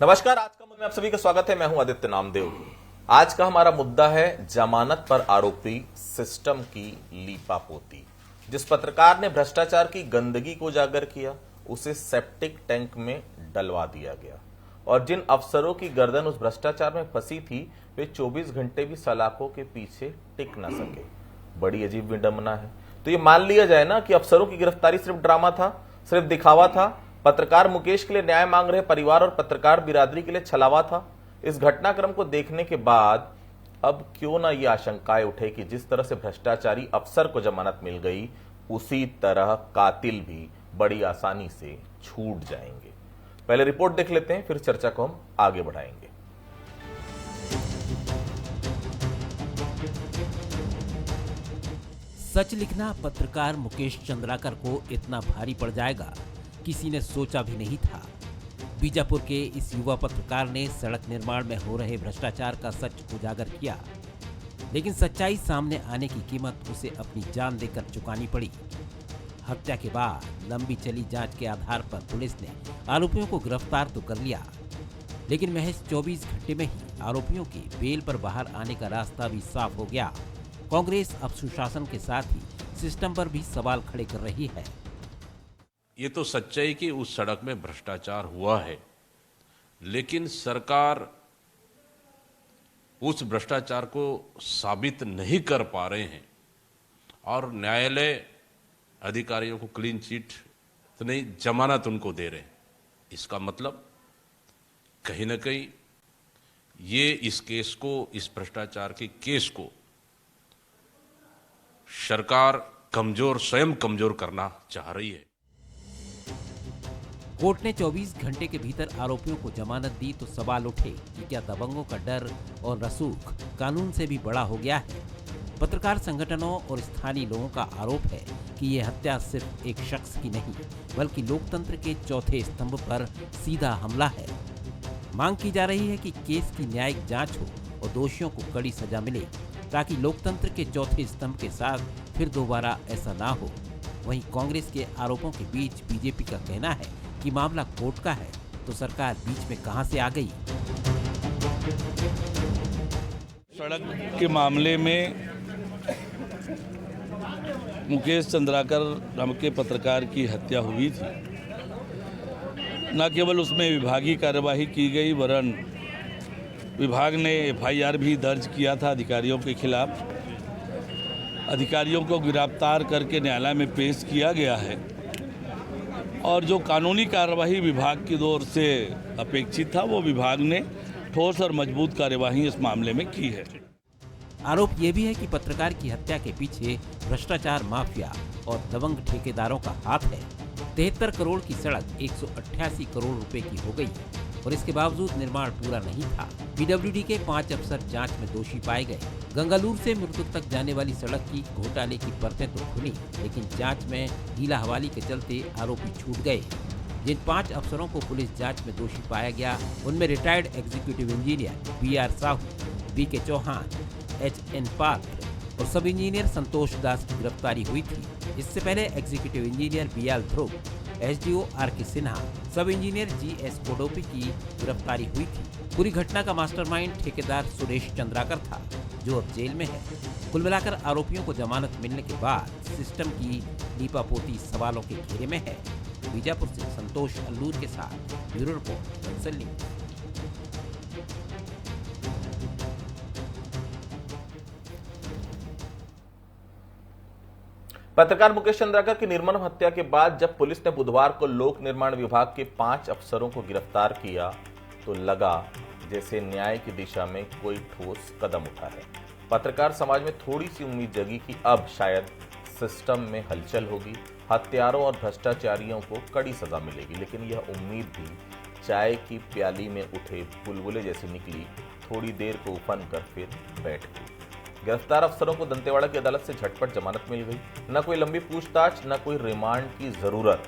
नमस्कार, आज का मुद्दा में आप सभी का स्वागत है। मैं हूं आदित्य नामदेव। आज का हमारा मुद्दा है जमानत पर आरोपी सिस्टम की लीपापोती। जिस पत्रकार ने भ्रष्टाचार की गंदगी को उजागर किया, उसे सेप्टिक टैंक में डलवा दिया गया और जिन अफसरों की गर्दन उस भ्रष्टाचार में फंसी थी, वे 24 घंटे भी सलाखों के पीछे टिक न सके। बड़ी अजीब विडंबना है। तो ये मान लिया जाए ना कि अफसरों की गिरफ्तारी सिर्फ ड्रामा था, सिर्फ दिखावा था, पत्रकार मुकेश के लिए न्याय मांग रहे परिवार और पत्रकार बिरादरी के लिए छलावा था। इस घटनाक्रम को देखने के बाद अब क्यों ना ये आशंकाएं उठे कि जिस तरह से भ्रष्टाचारी अफसर को जमानत मिल गई, उसी तरह कातिल भी बड़ी आसानी से छूट जाएंगे। पहले रिपोर्ट देख लेते हैं, फिर चर्चा को हम आगे बढ़ाएंगे। सच लिखना पत्रकार मुकेश चंद्राकर को इतना भारी पड़ जाएगा, किसी ने सोचा भी नहीं था। बीजापुर के इस युवा पत्रकार ने सड़क निर्माण में हो रहे भ्रष्टाचार का सच उजागर किया, लेकिन सच्चाई सामने आने की कीमत उसे अपनी जान देकर चुकानी पड़ी। हत्या के बाद लंबी चली जांच के आधार पर पुलिस ने आरोपियों को गिरफ्तार तो कर लिया, लेकिन महज 24 घंटे में ही आरोपियों के बेल पर बाहर आने का रास्ता भी साफ हो गया। कांग्रेस अब सुशासन के साथ ही सिस्टम पर भी सवाल खड़े कर रही है। ये तो सच्चाई कि उस सड़क में भ्रष्टाचार हुआ है, लेकिन सरकार उस भ्रष्टाचार को साबित नहीं कर पा रहे हैं और न्यायालय अधिकारियों को क्लीन चिट तो नहीं, जमानत उनको दे रहे हैं। इसका मतलब कहीं ना कहीं ये इस केस को, इस भ्रष्टाचार के केस को सरकार स्वयं कमजोर करना चाह रही है। कोर्ट ने 24 घंटे के भीतर आरोपियों को जमानत दी तो सवाल उठे कि क्या दबंगों का डर और रसूख कानून से भी बड़ा हो गया है। पत्रकार संगठनों और स्थानीय लोगों का आरोप है कि ये हत्या सिर्फ एक शख्स की नहीं, बल्कि लोकतंत्र के चौथे स्तंभ पर सीधा हमला है। मांग की जा रही है कि केस की न्यायिक जांच हो और दोषियों को कड़ी सजा मिले, ताकि लोकतंत्र के चौथे स्तंभ के साथ फिर दोबारा ऐसा ना हो। वहीं कांग्रेस के आरोपों के बीच बीजेपी का कहना है कि मामला कोर्ट का है, तो सरकार बीच में कहां से आ गई। सड़क के मामले में मुकेश चंद्राकर नाम के पत्रकार की हत्या हुई थी। न केवल उसमें विभागीय कार्यवाही की गई, वरन विभाग ने एफआईआर भी दर्ज किया था अधिकारियों के खिलाफ। अधिकारियों को गिरफ्तार करके न्यायालय में पेश किया गया है और जो कानूनी कार्यवाही विभाग की ओर से अपेक्षित था, वो विभाग ने ठोस और मजबूत कार्यवाही इस मामले में की है। आरोप ये भी है कि पत्रकार की हत्या के पीछे भ्रष्टाचार माफिया और दबंग ठेकेदारों का हाथ है। 73 करोड़ की सड़क 188 करोड़ रुपए की हो गई और इसके बावजूद निर्माण पूरा नहीं था। पीडब्ल्यूडी के 5 अफसर जांच में दोषी पाए गए। गंगालूर से मृतक तक जाने वाली सड़क की घोटाले की परतें तो खुली, लेकिन जांच में हीला हवाली के चलते आरोपी छूट गए। जिन 5 अफसरों को पुलिस जांच में दोषी पाया गया, उनमें retired executive engineer BR Sahu, BK Chauhan, HN Patra और सब इंजीनियर संतोष दास की गिरफ्तारी हुई थी। इससे पहले एग्जीक्यूटिव इंजीनियर BL ध्रुव, SDO RK सिन्हा, सब इंजीनियर GS कोडोपी की गिरफ्तारी हुई थी। पूरी घटना का मास्टरमाइंड ठेकेदार सुरेश चंद्राकर था, जो अब जेल में है। कुल मिलाकर आरोपियों को जमानत मिलने के बाद सिस्टम की लीपापोती सवालों के घेरे में है। बीजापुर से संतोष अल्लूर के साथ ब्यूरो रिपोर्ट बंसल न्यूज। पत्रकार मुकेश चंद्राकर की निर्मम हत्या के बाद जब पुलिस ने बुधवार को लोक निर्माण विभाग के 5 अफसरों को गिरफ्तार किया, तो लगा जैसे न्याय की दिशा में कोई ठोस कदम उठा है। पत्रकार समाज में थोड़ी सी उम्मीद जगी कि अब शायद सिस्टम में हलचल होगी, हत्यारों और भ्रष्टाचारियों को कड़ी सजा मिलेगी। लेकिन यह उम्मीद भी चाय की प्याली में उठे बुलबुले जैसी निकली, थोड़ी देर को उफन कर फिर बैठ गई। गिरफ्तार अफसरों को दंतेवाड़ा की अदालत से झटपट जमानत मिल गई। न कोई लंबी पूछताछ, न कोई रिमांड की जरूरत।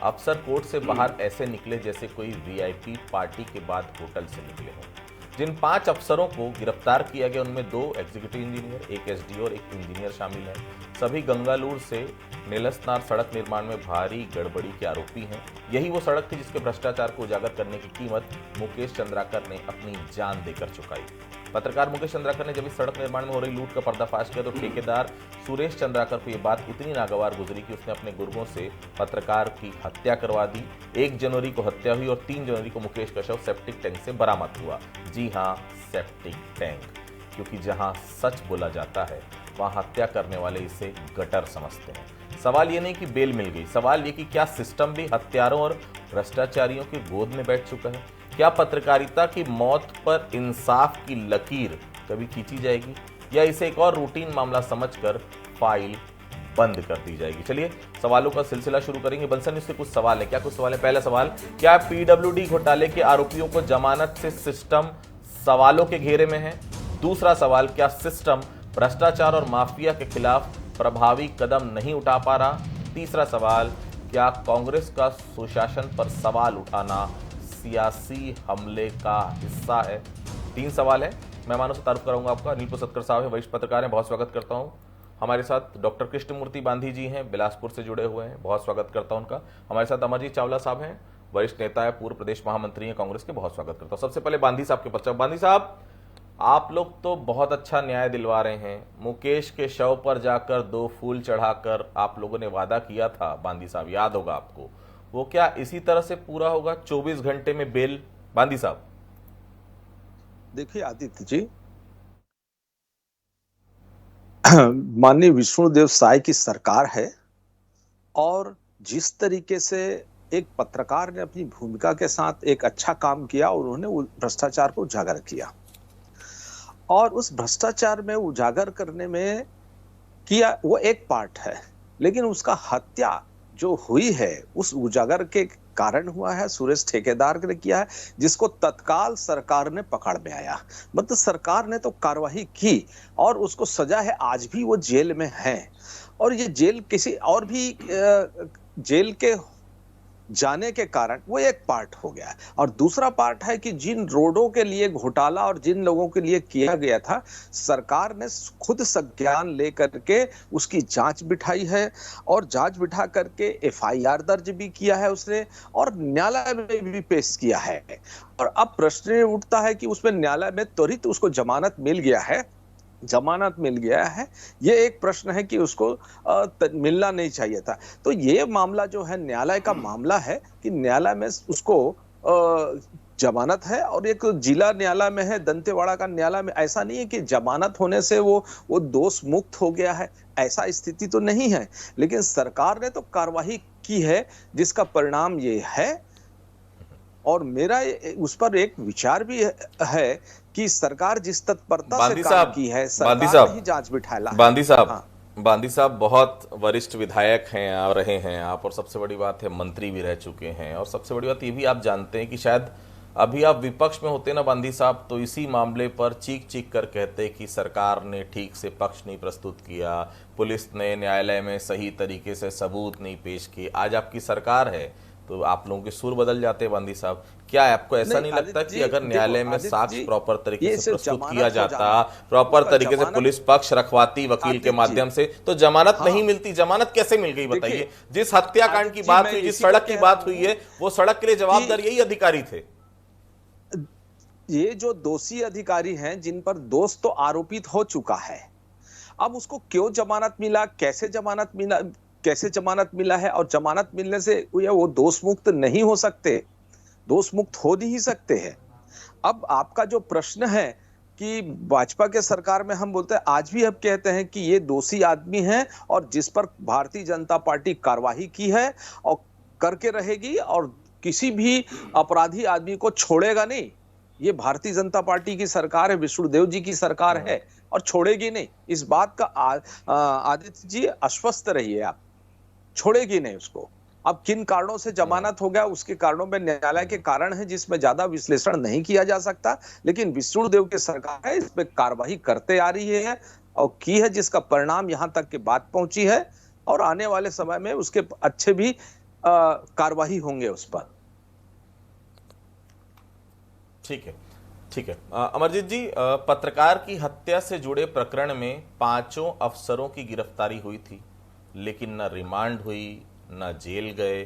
अफसर कोर्ट से बाहर ऐसे निकले जैसे कोई VIP पार्टी के बाद होटल से निकले हों। जिन 5 अफसरों को गिरफ्तार किया गया उनमें 2 एग्जीक्यूटिव इंजीनियर, 1 एसडीओ और 1 इंजीनियर शामिल हैं। सभी गंगालूर से नेलसनार सड़क निर्माण में भारी गड़बड़ी के आरोपी हैं। यही वो सड़क थी जिसके भ्रष्टाचार को उजागर करने की कीमत मुकेश चंद्राकर ने अपनी जान देकर चुकाई। पत्रकार मुकेश चंद्राकर ने जब इस सड़क निर्माण में हो रही लूट का पर्दाफाश किया तो ठेकेदार सुरेश चंद्राकर को यह बात इतनी नागवार गुजरी कि उसने अपने गुर्गों से पत्रकार की हत्या करवा दी। 1 जनवरी को हत्या हुई और 3 जनवरी को मुकेश का शव सेप्टिक टैंक से बरामद हुआ। जी हां, सेप्टिक टैंक, क्योंकि जहां सच बोला जाता है वहां हत्या करने वाले इसे गटर समझते हैं। सवाल ये नहीं कि बेल मिल गई, सवाल ये कि क्या सिस्टम भी हत्यारों और भ्रष्टाचारियों की गोद में बैठ चुका है? क्या पत्रकारिता की मौत पर इंसाफ की लकीर कभी खींची जाएगी या इसे एक और रूटीन मामला समझकर फाइल बंद कर दी जाएगी? चलिए सवालों का सिलसिला शुरू करेंगे। बंसल इससे कुछ सवाल है, क्या कुछ सवाल है? पहला सवाल, क्या पीडब्ल्यूडी घोटाले के आरोपियों को जमानत से सिस्टम सवालों के घेरे में है? दूसरा सवाल, क्या सिस्टम भ्रष्टाचार और माफिया के खिलाफ प्रभावी कदम नहीं उठा पा रहा? तीसरा सवाल, क्या कांग्रेस का सुशासन पर सवाल उठाना सियासी हमले का हिस्सा है? 3 सवाल है। मेहमानों से तारुफ कराऊंगा आपका। अनिल पुसतकर साहब है, वरिष्ठ पत्रकार हैं, बहुत स्वागत करता हूं। हमारे साथ डॉक्टर कृष्णमूर्ति बांधी जी हैं, बिलासपुर से जुड़े हुए हैं, बहुत स्वागत करता हूं उनका। हमारे साथ अमरजीत चावला साहब हैं, वरिष्ठ नेता है, पूर्व प्रदेश महामंत्री हैं कांग्रेस के, बहुत स्वागत करता हूं। सबसे पहले बांधी साहब के पास। बांधी साहब, आप लोग तो बहुत अच्छा न्याय दिलवा रहे हैं। मुकेश के शव पर जाकर 2 फूल चढ़ाकर आप लोगों ने वादा किया था, बांधी साहब, याद होगा आपको, वो क्या इसी तरह से पूरा होगा? 24 घंटे में बेल? बांधी साहब देखिए आदित्य जी, माननीय विष्णुदेव साय की सरकार है और जिस तरीके से एक पत्रकार ने अपनी भूमिका के साथ एक अच्छा काम किया और उन्होंने भ्रष्टाचार को उजागर किया और उस भ्रष्टाचार में उजागर करने में किया वो एक पार्ट है, लेकिन उसका हत्या जो हुई है उस उजागर के कारण हुआ है, सुरेश ठेकेदार ने किया है, जिसको तत्काल सरकार ने पकड़ में आया। मतलब सरकार ने तो कार्रवाई की और उसको सजा है, आज भी वो जेल में है और ये जेल किसी और भी जेल के जाने के कारण वो एक पार्ट हो गया है। और दूसरा पार्ट है कि जिन रोडों के लिए घोटाला और जिन लोगों के लिए किया गया था, सरकार ने खुद संज्ञान लेकर के उसकी जांच बिठाई है और जांच बिठा करके एफआईआर दर्ज भी किया है उसने और न्यायालय में भी पेश किया है। और अब प्रश्न उठता है कि उसमें न्यायालय में त्वरित उसको जमानत मिल गया है, ये एक प्रश्न है कि उसको मिलना नहीं चाहिए था। तो ये मामला जो है न्यायालय का मामला है कि न्यायालय में उसको जमानत है और एक जिला न्यायालय में है, दंतेवाड़ा का न्यायालय में। ऐसा नहीं है कि जमानत होने से वो दोष मुक्त हो गया है, ऐसा स्थिति तो नहीं है, लेकिन सरकार ने तो कार्रवाई की है जिसका परिणाम ये है। और मेरा उस पर एक विचार भी है कि सरकार जिस तत्परता से काम की है, सरकार ही जांच बिठाला। बांधी साहब बहुत वरिष्ठ विधायक हैं और रहे हैं आप, और सबसे बड़ी बात है मंत्री भी रह चुके हैं, और सबसे बड़ी बात ये भी आप जानते हैं कि शायद अभी आप विपक्ष में होते ना बांधी साहब, तो इसी मामले पर चीख चीख कर कहते कि सरकार ने ठीक से पक्ष नहीं प्रस्तुत किया, पुलिस ने न्यायालय में सही तरीके से सबूत नहीं पेश किए। आज आपकी सरकार है तो आप लोगों के सुर बदल जाते हैं बांधी साहब। क्या आपको ऐसा नहीं लगता कि अगर न्यायालय में साक्ष्य प्रॉपर तरीके से प्रस्तुत किया जाता, प्रॉपर तरीके से पुलिस पक्ष रखवाती वकील के माध्यम से, तो जमानत नहीं मिलती? जमानत कैसे मिल गई बताइए? जिस हत्याकांड की बात हुई, जिस सड़क की बात हुई है, वो सड़क के लिए जवाबदार यही अधिकारी थे। ये जो दोषी अधिकारी हैं जिन पर दोष तो आरोपित हो चुका है, अब उसको क्यों जमानत मिला, कैसे जमानत मिला है, और जमानत मिलने से वो दोष मुक्त नहीं हो सकते, दोष मुक्त हो नहीं सकते हैं। अब आपका जो प्रश्न है कि भाजपा के सरकार में हम बोलते हैं, आज भी हम कहते हैं कि ये दोषी आदमी है और जिस पर भारतीय जनता पार्टी कार्रवाई की है और करके रहेगी और किसी भी अपराधी आदमी को छोड़ेगा नहीं। ये भारतीय जनता पार्टी की सरकार है, विष्णुदेव जी की सरकार है और छोड़ेगी नहीं। इस बात का आदित्य जी आश्वस्त रहिए, आप छोड़ेगी नहीं उसको। अब किन कारणों से जमानत हो गया, उसके कारणों में न्यायालय के कारण है जिसमें ज्यादा विश्लेषण नहीं किया जा सकता, लेकिन विष्णुदेव की सरकार है, इस पे कार्रवाई करते आ रही है और की है, जिसका परिणाम यहां तक की बात पहुंची है और आने वाले समय में उसके अच्छे भी कार्रवाई होंगे उस पर। ठीक है, ठीक है। अमरजीत जी, पत्रकार की हत्या से जुड़े प्रकरण में 5 अफसरों की गिरफ्तारी हुई थी, लेकिन न रिमांड हुई न जेल गए।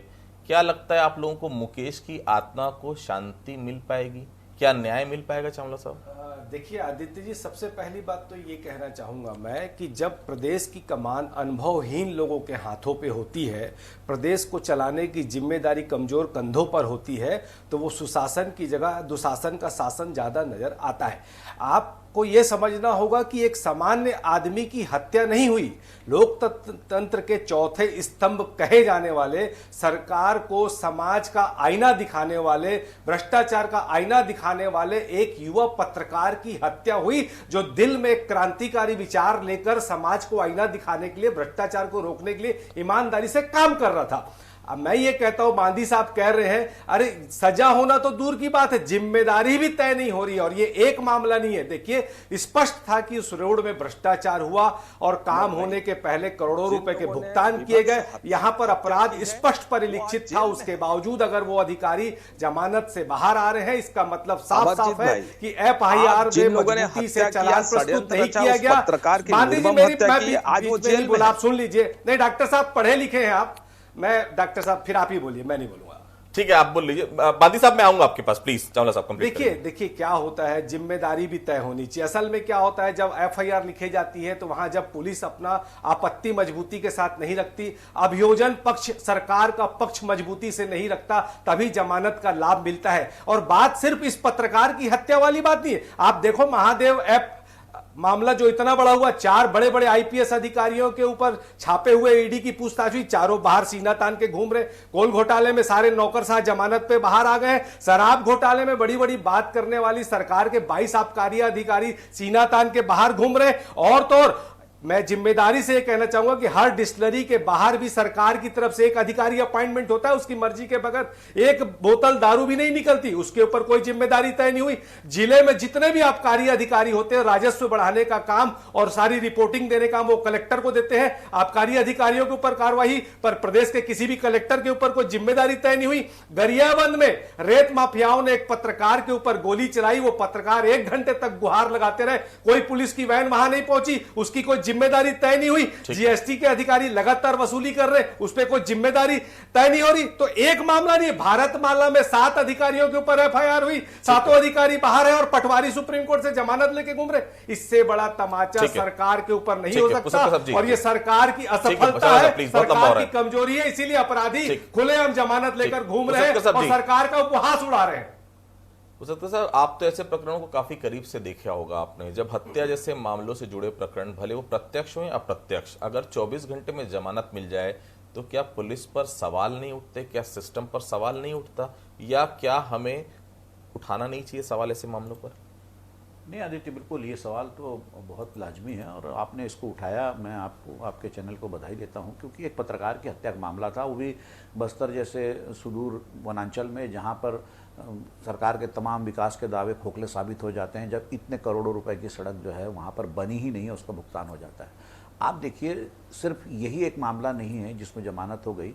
क्या लगता है आप लोगों को मुकेश की आत्मा को शांति मिल पाएगी? क्या न्याय मिल पाएगा चावला साहब? देखिए आदित्य जी, सबसे पहली बात तो ये कहना चाहूँगा मैं कि जब प्रदेश की कमान अनुभवहीन लोगों के हाथों पे होती है, प्रदेश को चलाने की जिम्मेदारी कमजोर कंधों पर होती है, तो वो सुशासन की जगह दुशासन का शासन ज़्यादा नजर आता है। आपको ये समझना होगा कि एक सामान्य आदमी की हत्या नहीं हुई। लोकतंत्र के चौथे स्तंभ कहे जाने वाले, सरकार को समाज का आईना दिखाने वाले, भ्रष्टाचार का आईना दिखाने वाले एक युवा पत्रकार की हत्या हुई, जो दिल में एक क्रांतिकारी विचार लेकर समाज को आईना दिखाने के लिए, भ्रष्टाचार को रोकने के लिए ईमानदारी से काम कर रहा था। अब मैं ये कहता हूं, मांदी साहब कह रहे हैं अरे सजा होना तो दूर की बात है, जिम्मेदारी भी तय नहीं हो रही है। और ये एक मामला नहीं है। देखिए, स्पष्ट था कि उस रोड में भ्रष्टाचार हुआ और काम होने के पहले करोड़ों रुपए के भुगतान किए गए। यहां पर अपराध स्पष्ट परिलक्षित था। उसके बावजूद अगर वो अधिकारी जमानत से बाहर आ रहे हैं, इसका मतलब साफ साफ है कि एफआईआर में मजबूती से चालान प्रस्तुत नहीं किया गया। मांदी जी, मेरी बोला, आप सुन लीजिए। नहीं डॉक्टर साहब पढ़े लिखे हैं आप। मैं डॉक्टर साहब, फिर आप ही बोलिए, मैं नहीं बोलूंगा। ठीक है, आप बोल लीजिए। बादी साहब मैं आऊंगा आपके पास, प्लीज चावला साहब कंप्लीट करिए। देखिए क्या होता है, जिम्मेदारी भी तय होनी चाहिए। असल में क्या होता है, जब एफआईआर लिखी जाती है तो वहां जब पुलिस अपना आपत्ति मजबूती के साथ नहीं रखती, अभियोजन पक्ष सरकार का पक्ष मजबूती से नहीं रखता, तभी जमानत का लाभ मिलता है। और बात सिर्फ इस पत्रकार की हत्या वाली बात नहीं है। आप देखो, महादेव ऐप मामला जो इतना बड़ा हुआ, 4 बड़े बड़े आईपीएस अधिकारियों के ऊपर छापे हुए, ईडी की पूछताछ हुई, चारों बाहर सीना तान के घूम रहे। कोल घोटाले में सारे नौकरशाह जमानत पे बाहर आ गए। शराब घोटाले में बड़ी बड़ी बात करने वाली सरकार के 22 आबकारी अधिकारी सीना तान के बाहर घूम रहे। और तो और मैं जिम्मेदारी से कहना चाहूंगा कि हर डिस्टिलरी के बाहर भी सरकार की तरफ से एक अधिकारी अपॉइंटमेंट होता है, उसकी मर्जी के बगैर एक बोतल दारू भी नहीं निकलती, उसके ऊपर कोई जिम्मेदारी तय नहीं हुई। जिले में जितने भी आबकारी अधिकारी होते हैं, राजस्व बढ़ाने का काम और सारी रिपोर्टिंग देने का वो कलेक्टर को देते हैं। आबकारी अधिकारियों के ऊपर कार्रवाई, पर प्रदेश के किसी भी कलेक्टर के ऊपर कोई जिम्मेदारी तय नहीं हुई। गरियाबंद में रेत माफियाओं ने एक पत्रकार के ऊपर गोली चलाई, वो पत्रकार 1 घंटे तक गुहार लगाते रहे, कोई पुलिस की वैन वहां नहीं पहुंची, उसकी कोई जिम्मेदारी तय नहीं हुई। जीएसटी के अधिकारी लगातार वसूली कर रहे, उस पर कोई जिम्मेदारी तय नहीं हो रही। तो एक मामला नहीं, भारतमाला में 7 अधिकारियों के ऊपर एफआईआर हुई, 7 अधिकारी बाहर है और पटवारी सुप्रीम कोर्ट से जमानत लेके घूम रहे। इससे बड़ा तमाचा सरकार के ऊपर नहीं हो सकता। और ये सरकार की असफलता है, सरकार की कमजोरी है, इसीलिए अपराधी खुलेआम जमानत लेकर घूम रहे हैं और सरकार का उपहास उड़ा रहे हैं। सर, आप तो ऐसे प्रकरणों को काफी करीब से देखा होगा आपने। जब हत्या जैसे मामलों से जुड़े प्रकरण, भले वो प्रत्यक्ष हो या अप्रत्यक्ष, अगर 24 घंटे में जमानत मिल जाए तो क्या पुलिस पर सवाल नहीं उठते? क्या सिस्टम पर सवाल नहीं उठता? या क्या हमें उठाना नहीं चाहिए सवाल ऐसे मामलों पर? नहीं आदित्य, बिल्कुल ये सवाल तो बहुत लाजमी है और आपने इसको उठाया। मैं आपको, आपके चैनल को बधाई देता हूं, क्योंकि एक पत्रकार की हत्या का मामला था, वो भी बस्तर जैसे सुदूर वनांचल में, जहां पर सरकार के तमाम विकास के दावे खोखले साबित हो जाते हैं, जब इतने करोड़ों रुपए की सड़क जो है वहाँ पर बनी ही नहीं है, उसका भुगतान हो जाता है। आप देखिए, सिर्फ यही एक मामला नहीं है जिसमें जमानत हो गई।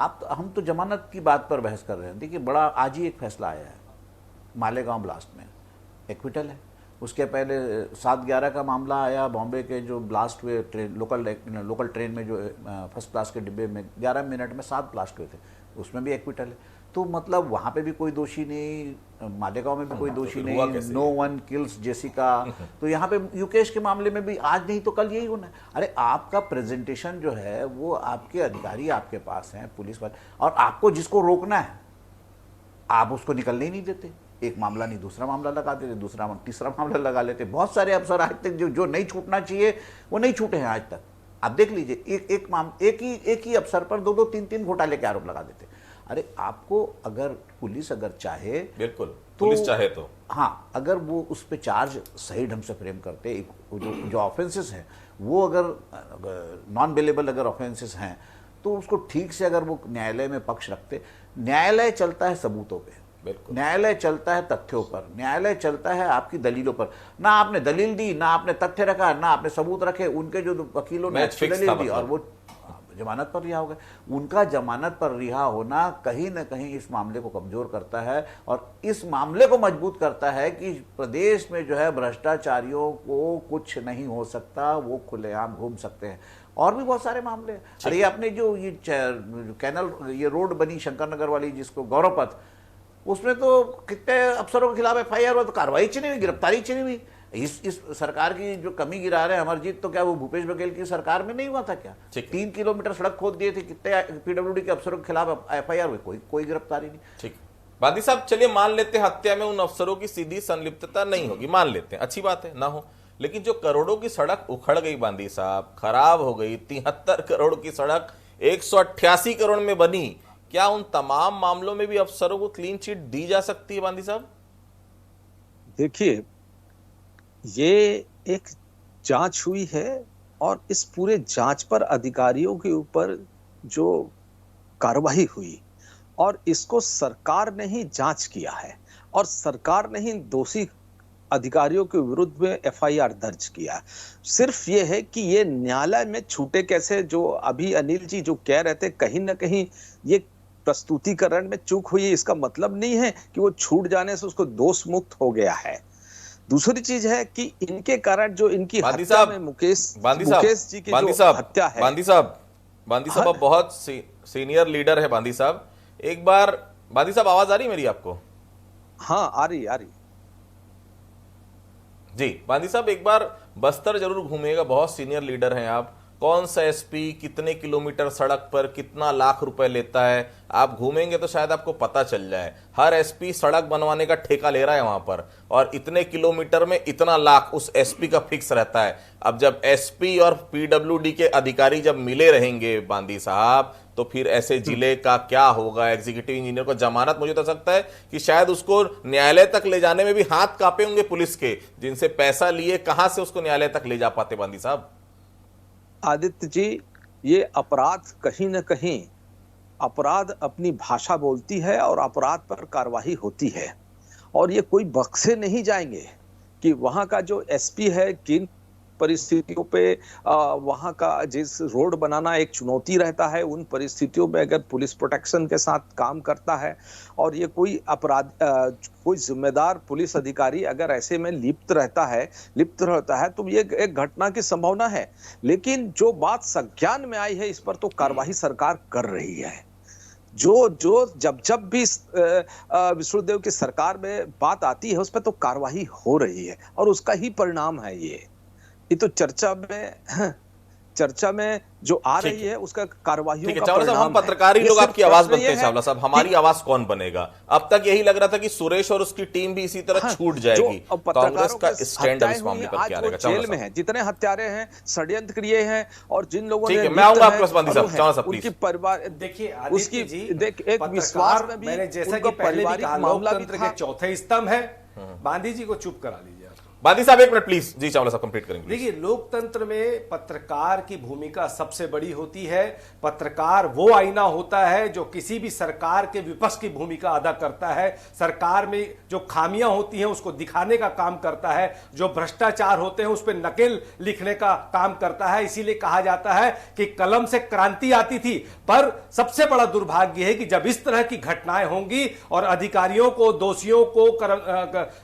हम तो जमानत की बात पर बहस कर रहे हैं। देखिए, बड़ा आज ही एक फैसला आया है मालेगांव ब्लास्ट में, एक्विटल है। उसके पहले 7/11 का मामला आया, बॉम्बे के जो ब्लास्ट हुए ट्रेन, लोकल ट्रेन में जो फर्स्ट क्लास के डिब्बे में 11 मिनट में 7 ब्लास्ट हुए थे, उसमें भी एक्विटल है। तो मतलब वहाँ पे भी कोई दोषी नहीं, मालेगांव में भी कोई दोषी नहीं, नो वन किल्स जेसिका। तो यहाँ पे युकेश के मामले में भी आज नहीं तो कल यही होना है। अरे आपका प्रेजेंटेशन जो है वो आपके अधिकारी आपके पास हैं, पुलिस वाले, और आपको जिसको रोकना है आप उसको निकलने ही नहीं देते। एक मामला नहीं दूसरा मामला लगा देते, दूसरा तीसरा मामला लगा लेते। बहुत सारे अफसर आज तक जो नहीं छूटना चाहिए वो नहीं छूटे हैं आज तक। आप देख लीजिए, एक ही अफसर पर 2-2, 3-3 घोटाले के आरोप लगा देते। अरे आपको अगर पुलिस अगर चाहे, बिल्कुल पुलिस चाहे तो हाँ, अगर वो उस पर चार्ज सही ढंग से फ्रेम करते, जो ऑफेंसेस हैं वो अगर नॉन बेलेबल अगर ऑफेंसेस हैं तो उसको ठीक से अगर वो न्यायालय में पक्ष रखते। न्यायालय चलता है सबूतों पे, न्यायालय चलता है तथ्यों पर, न्यायालय चलता है आपकी दलीलों पर। ना आपने दलील दी, ना आपने तथ्य रखा, ना आपने सबूत रखे, उनके जो वकीलों ने अच्छी दलील दी और वो जमानत पर रिहा हो गए। उनका जमानत पर रिहा होना कहीं ना कहीं इस मामले को कमजोर करता है और इस मामले को मजबूत करता है कि प्रदेश में जो है भ्रष्टाचारियों को कुछ नहीं हो सकता, वो खुलेआम घूम सकते हैं। और भी बहुत सारे मामले हैं। अरे ये अपने जो ये कैनल, ये रोड बनी शंकर नगर वाली, जिसको गौरव पथ, उसमें तो कितने अफसरों के खिलाफ एफआईआर हुआ, तो कार्रवाई ची नहीं हुई, गिरफ्तारी ची नहीं हुई। इस सरकार की जो कमी गिरा रहे हैं अमरजीत, तो क्या वो भूपेश बघेल की सरकार में नहीं हुआ था क्या? 3 किलोमीटर सड़क खोद दिए थे, कितने पीडब्ल्यूडी के अफसरों के खिलाफ एफआईआर हुई, कोई गिरफ्तारी नहीं। ठीक, बादी साहब चलिए मान लेते हैं हत्या में उन अफसरों की सीधी संलिप्तता नहीं होगी, मान लेते हैं, अच्छी बात है ना हो, लेकिन जो करोड़ों की सड़क उखड़ गई बांदी साहब, खराब हो गई, 73 करोड़ की सड़क 188 करोड़ में बनी, क्या उन तमाम मामलों में भी अफसरों को क्लीन चिट दी जा सकती है बांदी साहब? देखिए, ये एक जांच हुई है और इस पूरे जांच पर अधिकारियों के ऊपर जो कार्रवाई हुई, और इसको सरकार ने ही जांच किया है और सरकार ने ही दोषी अधिकारियों के विरुद्ध में एफआईआर दर्ज किया। सिर्फ ये है कि ये न्यायालय में छूटे कैसे, जो अभी अनिल जी जो कह रहे थे, कहीं ना कहीं ये प्रस्तुतिकरण में चूक हुई है, इसका मतलब नहीं है कि वो छूट जाने से उसको दोष मुक्त हो गया है। दूसरी चीज है कि इनके कारण जो इनकी हत्या में मुकेश जी की जो हत्या है, बांदी साहब अब बहुत सीनियर लीडर है बांदी साहब, एक बार बांदी साहब आवाज आ रही है मेरी आपको? हाँ आ रही जी। बांदी साहब एक बार बस्तर जरूर घूमिएगा, बहुत सीनियर लीडर हैं आप, कौन सा एसपी कितने किलोमीटर सड़क पर कितना लाख रुपए लेता है, आप घूमेंगे तो शायद आपको पता चल जाए। हर एसपी सड़क बनवाने का ठेका ले रहा है वहां पर, और इतने किलोमीटर में इतना लाख उस एसपी का फिक्स रहता है। अब जब एसपी और पीडब्ल्यूडी के अधिकारी जब मिले रहेंगे बांदी साहब, तो फिर ऐसे जिले का क्या होगा? एग्जीक्यूटिव इंजीनियर को जमानत, मुझे तो सकता है कि शायद उसको न्यायालय तक ले जाने में भी हाथ कांपे होंगे पुलिस के, जिनसे पैसा लिए कहां से उसको न्यायालय तक ले जा पाते बांदी साहब? आदित्य जी, ये अपराध कहीं न कहीं, अपराध अपनी भाषा बोलती है और अपराध पर कार्रवाई होती है, और ये कोई बख्शे नहीं जाएंगे कि वहां का जो एसपी है किन परिस्थितियों पे वहां का जिस रोड बनाना एक चुनौती रहता है, उन परिस्थितियों में अगर पुलिस प्रोटेक्शन के साथ काम करता है और ये कोई अपराध कोई जिम्मेदार पुलिस अधिकारी अगर ऐसे में लिप्त रहता है तो ये एक घटना की संभावना है। लेकिन जो बात संज्ञान में आई है, इस पर तो कार्रवाई सरकार कर रही है। जब भी विष्णुदेव की सरकार में बात आती है, उस पर तो कार्रवाई हो रही है और उसका ही परिणाम है ये तो चर्चा में जो आ रही है उसका कार्रवाइयों का चावला साहब, हम पत्रकारी लोग आपकी आवाज बनते हैं चावला साहब, हमारी आवाज कौन बनेगा? अब तक यही लग रहा था कि सुरेश और उसकी टीम भी इसी तरह छूट जाएगी। कांग्रेस का स्टैंड इस मामले पर क्या रहेगा? जेल में है, जितने हत्यारे हैं, षड्यंत्र हैं, और जिन लोगों ने, मैं आऊंगा आपके पास बांदी साहब, चावला साहब उनकी परिवार, देखिए उसकी एक विश्वास में भी, मैंने जैसा कि पहले भी कहा, लोकतंत्र के चौथे स्तंभ है। बांदी जी को चुप करा लीजिए। बांदी साहब एक मिनट प्लीज। जी चावला साहब कंप्लीट करेंगे। देखिए, लोकतंत्र में पत्रकार की भूमिका सबसे बड़ी होती है। पत्रकार वो आईना होता है जो किसी भी सरकार के विपक्ष की भूमिका अदा करता है। सरकार में जो खामियां होती हैं उसको दिखाने का काम करता है, जो भ्रष्टाचार होते हैं उस पर नकेल लिखने का काम करता है। इसीलिए कहा जाता है कि कलम से क्रांति आती थी। पर सबसे बड़ा दुर्भाग्य है कि जब इस तरह की घटनाएं होंगी और अधिकारियों को, दोषियों को,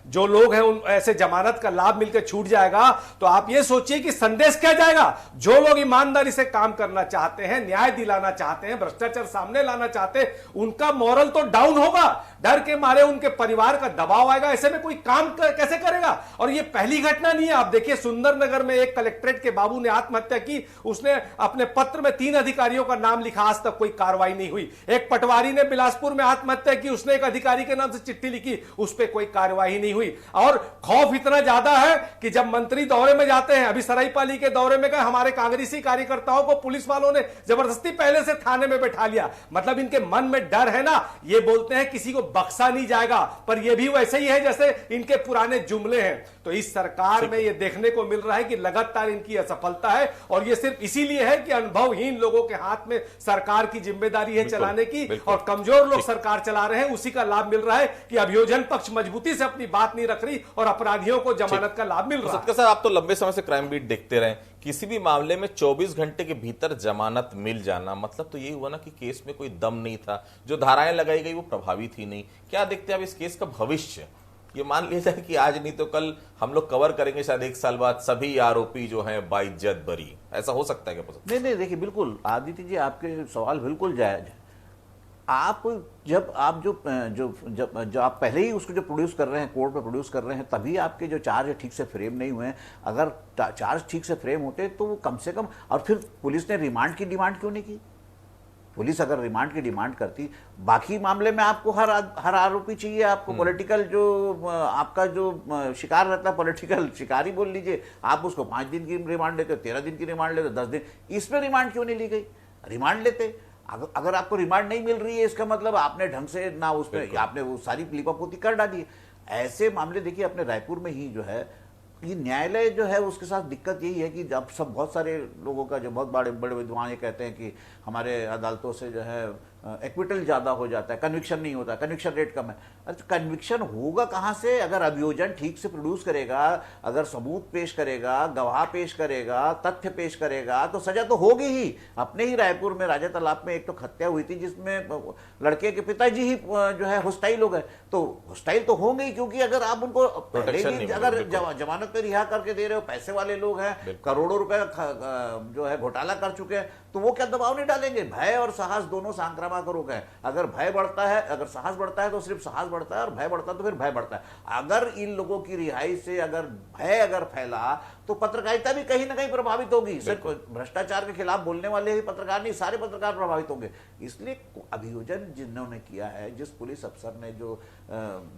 जो लोग हैं उन ऐसे जमानत का लाभ मिलकर छूट जाएगा, तो आप यह सोचिए कि संदेश क्या जाएगा। जो लोग ईमानदारी से काम करना चाहते हैं, न्याय दिलाना चाहते हैं, भ्रष्टाचार सामने लाना चाहते हैं, उनका मोरल तो डाउन होगा। डर के मारे उनके परिवार का दबाव आएगा। ऐसे में कोई काम कैसे करेगा? और यह पहली घटना नहीं है। आप देखिए, सुंदरनगर में एक कलेक्ट्रेट के बाबू ने आत्महत्या की। उसने अपने पत्र में 3 अधिकारियों का नाम लिखा, आज तक कोई कार्रवाई नहीं हुई। एक पटवारी ने बिलासपुर में आत्महत्या की, उसने एक अधिकारी के नाम से चिट्ठी लिखी, उस पर कोई कार्रवाई नहीं हुई। और खौफ इतना ज्यादा है कि जब मंत्री दौरे में जाते हैं, अभी सरायपाली के दौरे में गए, हमारे कांग्रेसी कार्यकर्ताओं को पुलिस वालों ने जबरदस्ती पहले से थाने में बैठा लिया। मतलब इनके मन में डर है ना। ये बोलते हैं किसी को बख्शा नहीं जाएगा, पर यह भी वैसे ही है जैसे इनके पुराने जुमले हैं। तो इस सरकार में ये देखने को मिल रहा है कि लगातार इनकी असफलता है, और ये सिर्फ इसीलिए है कि अनुभवहीन लोगों के हाथ में सरकार की जिम्मेदारी है चलाने की, और कमजोर लोग सरकार चला रहे हैं, उसी का लाभ मिल रहा है कि अभियोजन पक्ष मजबूती से अपनी बात नहीं रख रही और अपराधियों को जमानत का लाभ मिल रहा है। सत्या सर, आप तो लंबे समय से क्राइम बीट देखते रहे, किसी भी मामले में 24 घंटे के भीतर जमानत मिल जाना मतलब तो यही हुआ ना कि केस में कोई दम नहीं था, जो धाराएं लगाई गई वो प्रभावी थी नहीं। क्या देखते हैं अब इस केस का भविष्य? ये मान लिया जाए कि आज नहीं तो कल हम लोग कवर करेंगे, शायद 1 साल बाद सभी आरोपी जो हैं बाइज्जत बरी, ऐसा हो सकता है क्या? नहीं, देखिए बिल्कुल आदित्य जी, आपके सवाल बिल्कुल जायज है। आप जब आप पहले ही उसको जो प्रोड्यूस कर रहे हैं, कोर्ट में प्रोड्यूस कर रहे हैं, तभी आपके जो चार्ज ठीक से फ्रेम नहीं हुए हैं। अगर चार्ज ठीक से फ्रेम होते तो वो कम से कम, और फिर पुलिस ने रिमांड की डिमांड क्यों नहीं की? पुलिस अगर रिमांड की डिमांड करती, बाकी मामले में आपको हर आरोपी चाहिए, आपको पॉलिटिकल जो आपका जो शिकार रहता है, पॉलिटिकल शिकारी बोल लीजिए, आप उसको 5 दिन की रिमांड लेते हो, 13 दिन की रिमांड लेते हो, 10 दिन। इसमें रिमांड क्यों नहीं ली गई? रिमांड लेते। अगर आपको रिमांड नहीं मिल रही है, इसका मतलब आपने ढंग से ना उसमें आपने वो सारी लीपापोती कर डाली है। ऐसे मामले देखिए अपने रायपुर में ही जो है, ये न्यायालय जो है उसके साथ दिक्कत यही है कि जब सब बहुत सारे लोगों का, जो बहुत बड़े बड़े विद्वान ये कहते हैं कि हमारे अदालतों से जो है एक्विटल ज़्यादा हो जाता है, कन्विक्शन नहीं होता, कन्विक्शन रेट कम है। अरे कन्विक्शन होगा कहाँ से? अगर अभियोजन ठीक से प्रोड्यूस करेगा, अगर सबूत पेश करेगा, गवाह पेश करेगा, तथ्य पेश करेगा, तो सजा तो होगी ही। अपने ही रायपुर में राजा तालाब में एक तो हत्या हुई थी जिसमें लड़के के पिताजी ही जो है होस्टाइल हो गए, तो होस्टाइल तो होंगे ही, क्योंकि अगर आप उनको अगर जमानत पे रिहा करके दे रहे हो, पैसे वाले लोग हैं, करोड़ों रुपए जो है घोटाला कर चुके हैं, तो वो क्या दबाव नहीं डालेंगे? भय और साहस दोनों संक्रामक रोग है। अगर भय बढ़ता है, अगर साहस बढ़ता है तो सिर्फ साहस बढ़ता है, और भय बढ़ता है तो फिर भय बढ़ता है। अगर इन लोगों की रिहाई से अगर भय फैला तो पत्रकारिता भी कहीं ना कहीं प्रभावित होगी। सिर्फ भ्रष्टाचार के खिलाफ बोलने वाले ही पत्रकार नहीं, सारे पत्रकार प्रभावित होंगे। इसलिए अभियोजन जिन्होंने किया है, जिस पुलिस अफसर ने जो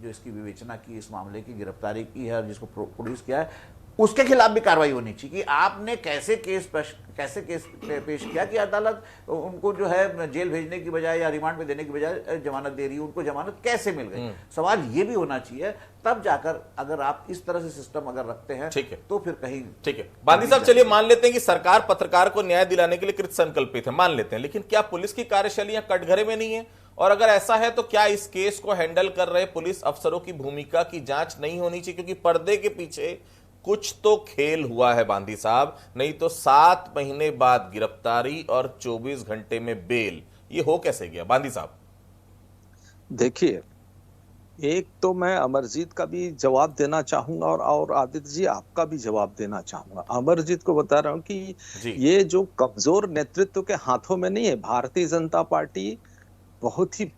इसकी विवेचना की, इस मामले की गिरफ्तारी की है और जिसको प्रोड्यूस किया है, उसके खिलाफ भी कार्रवाई होनी चाहिए कि आपने कैसे केस पेश किया कि अदालत उनको जो है जेल भेजने की बजाय या रिमांड पे देने की बजाय जमानत दे रही है, उनको जमानत कैसे मिल गई? सवाल ये भी होना चाहिए। तब जाकर अगर आप इस तरह से सिस्टम अगर रखते हैं, ठीक है, तो फिर कहीं ठीक है। बांदी साहब, चलिए मान लेते हैं कि सरकार पत्रकार को न्याय दिलाने के लिए कृत संकल्पित है, मान लेते हैं, लेकिन क्या पुलिस की कार्यशैली कटघरे में नहीं है? और अगर ऐसा है तो क्या इस केस को हैंडल कर रहे पुलिस अफसरों की भूमिका की जांच नहीं होनी चाहिए? क्योंकि पर्दे के पीछे कुछ तो खेल हुआ है बांदी साहब, नहीं तो 7 महीने बाद गिरफ्तारी और 24 घंटे में बेल, ये हो कैसे गया बांदी साहब? देखिए, एक तो मैं अमरजीत का भी जवाब देना चाहूंगा और आदित्य जी आपका भी जवाब देना चाहूंगा। अमरजीत को बता रहा हूं कि ये जो कमजोर नेतृत्व के हाथों में नहीं है। भारतीय जनता पार्टी बहुत ही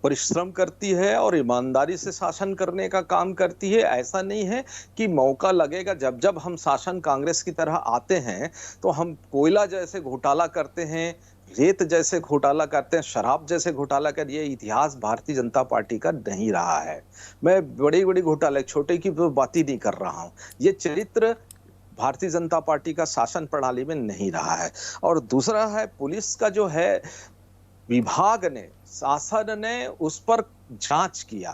परिश्रम करती है और ईमानदारी से शासन करने का काम करती है। ऐसा नहीं है कि मौका लगेगा, जब जब हम शासन कांग्रेस की तरह आते हैं तो हम कोयला जैसे घोटाला करते हैं, रेत जैसे घोटाला करते हैं, शराब जैसे घोटाला कर, ये इतिहास भारतीय जनता पार्टी का नहीं रहा है। मैं बड़ी बड़ी घोटाले, छोटे की बात ही नहीं कर रहा हूं। ये चरित्र भारतीय जनता पार्टी का शासन प्रणाली में नहीं रहा है। और दूसरा है, पुलिस का जो है, विभाग ने, शासन ने उस पर जांच किया,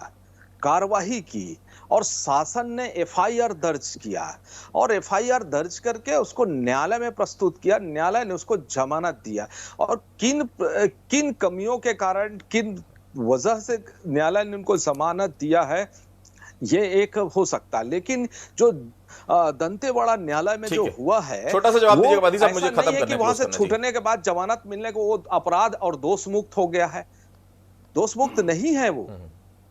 कार्रवाई की, और शासन ने एफआईआर दर्ज किया, और एफआईआर दर्ज करके उसको न्यायालय में प्रस्तुत किया। न्यायालय ने उसको जमानत दिया। और किन कमियों के कारण, किन वजह से न्यायालय ने उनको जमानत दिया है, ये एक हो सकता है। लेकिन जो दंतेवाड़ा न्यायालय में जो हुआ है, छोटा सा जवाब दीजिएगा बादी साहब, मुझे खत्म करना है कि वहां से छूटने के बाद जमानत मिलने को वो अपराध और दोष मुक्त हो गया है। दोष मुक्त नहीं है वो,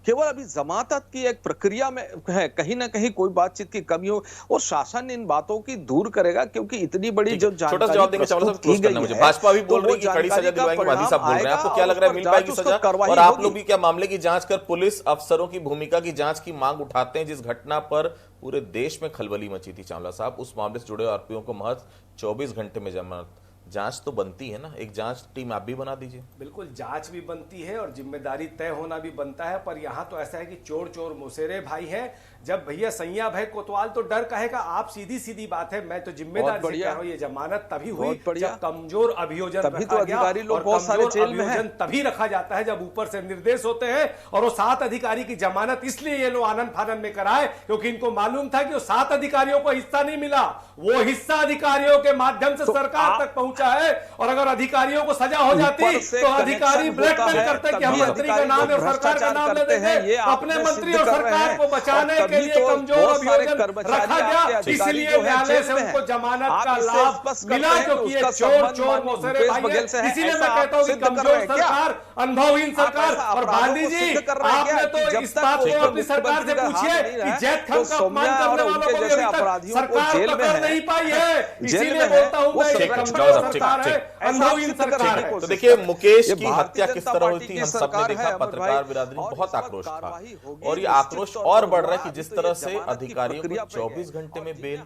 केवल अभी जमानत की एक प्रक्रिया में है। कहीं ना कहीं कोई बातचीत की कमी हो, और शासन इन बातों की दूर करेगा, क्योंकि इतनी बड़ी जो जानकारी जवाब देंगे चावला साहब, क्लोज करना मुझे। भाजपा भी बोल रही है कि कड़ी सजा दिलवाएंगे, बादी साहब बोल रहे हैं, आपको क्या लग रहा है मिल पाएगी सजा? और आप लोग भी क्या मामले की जांच कर पुलिस अफसरों की भूमिका की जांच की मांग उठाते हैं, जिस घटना पर पूरे देश में खलबली मची थी चावला साहब, उस मामले से जुड़े आरोपियों को महज 24 घंटे में जमानत? जांच तो बनती है ना, एक जांच टीम आप भी बना दीजिए। बिल्कुल, जांच भी बनती है और जिम्मेदारी तय होना भी बनता है, पर यहाँ तो ऐसा है कि चोर चोर मुसेरे भाई हैं। जब भैया सैया भाई कोतवाल तो डर कहेगा, आप सीधी सीधी बात है, मैं तो जिम्मेदारी से कह रहा हूं, ये जमानत तभी हुई जब कमजोर अभियोजन तभी रखा तो गया। अधिकारी लोग और बहुत सारे कमजोर जेल में हैं। अभियोजन तभी रखा जाता है जब ऊपर से निर्देश होते हैं। और वो 7 अधिकारी की जमानत इसलिए ये लोग आनंद फानंद में कराए क्योंकि इनको मालूम था कि वो 7 अधिकारियों को हिस्सा नहीं मिला, वो हिस्सा अधिकारियों के माध्यम से सरकार तक पहुंचा है। और अगर अधिकारियों को सजा हो जाती तो अधिकारी ब्लैकमेल करते कि हम मंत्री का नाम है और सरकार का नाम ले देंगे। अपने मंत्री और सरकार को बचाने के लिए कमजोर अभियोजन रखा गया, इसलिए न्यायालय से उनको जमानत का लाभ मिला, क्योंकि ये चोर मौसेरे भाई है। इसीलिए मैं कहता हूं कि कमजोर सरकार, अनुभवहीन सरकार। और गांधी जी, आपने तो इस बात को अपनी सरकार से पूछिए कि जैद खान का अपमान करने वालों को भी अभी तक सरकार पकड़ नहीं पाई है। इसीलिए बोलता हूं मैं, ये कमजोर सरकार है, अनुभवहीन सरकार है। तो देखिए, मुकेश की हत्या किस तरह हुई थी हम सबने देखा, पत्रकार बिरादरी में बहुत आक्रोश था। और ये आक्रोश और बढ़ रहा है कि जिस तरह से अधिकारियों को 24 घंटे में बेल,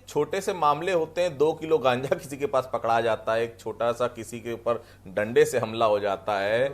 छोटे से मामले होते हैं, 2 किलो गांजा किसी के पास पकड़ा जाता है, एक छोटा सा किसी के ऊपर डंडे से हमला हो जाता है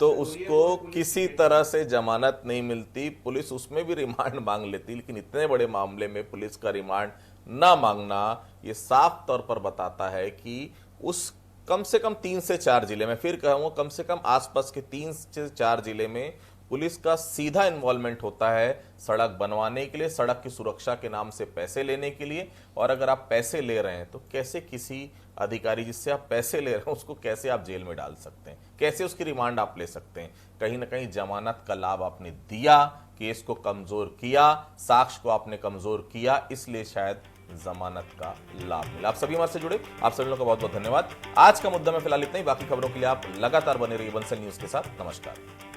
तो उसको किसी तरह से जमानत नहीं मिलती, पुलिस उसमें भी रिमांड मांग लेती। लेकिन इतने बड़े मामले में पुलिस का रिमांड ना मांगना ये साफ तौर पर बताता है कि उस कम से कम 3 से 4 जिले में, फिर कहूंगा कम से कम आसपास के 3 से 4 जिले में पुलिस का सीधा इन्वॉल्वमेंट होता है सड़क बनवाने के लिए, सड़क की सुरक्षा के नाम से पैसे लेने के लिए। और अगर आप पैसे ले रहे हैं तो कैसे किसी अधिकारी जिससे आप पैसे ले रहे हैं उसको कैसे आप जेल में डाल सकते हैं, कैसे उसकी रिमांड आप ले सकते हैं। कहीं ना कहीं जमानत का लाभ आपने दिया, केस को कमजोर किया, साक्ष्य को आपने कमजोर किया, इसलिए शायद जमानत का लाभ मिला। आप सभी हमारे से जुड़े, आप सभी लोगों का बहुत बहुत धन्यवाद। आज का मुद्दा में फिलहाल इतना ही, बाकी खबरों के लिए आप लगातार बने रहिए बंसल न्यूज के साथ। नमस्कार।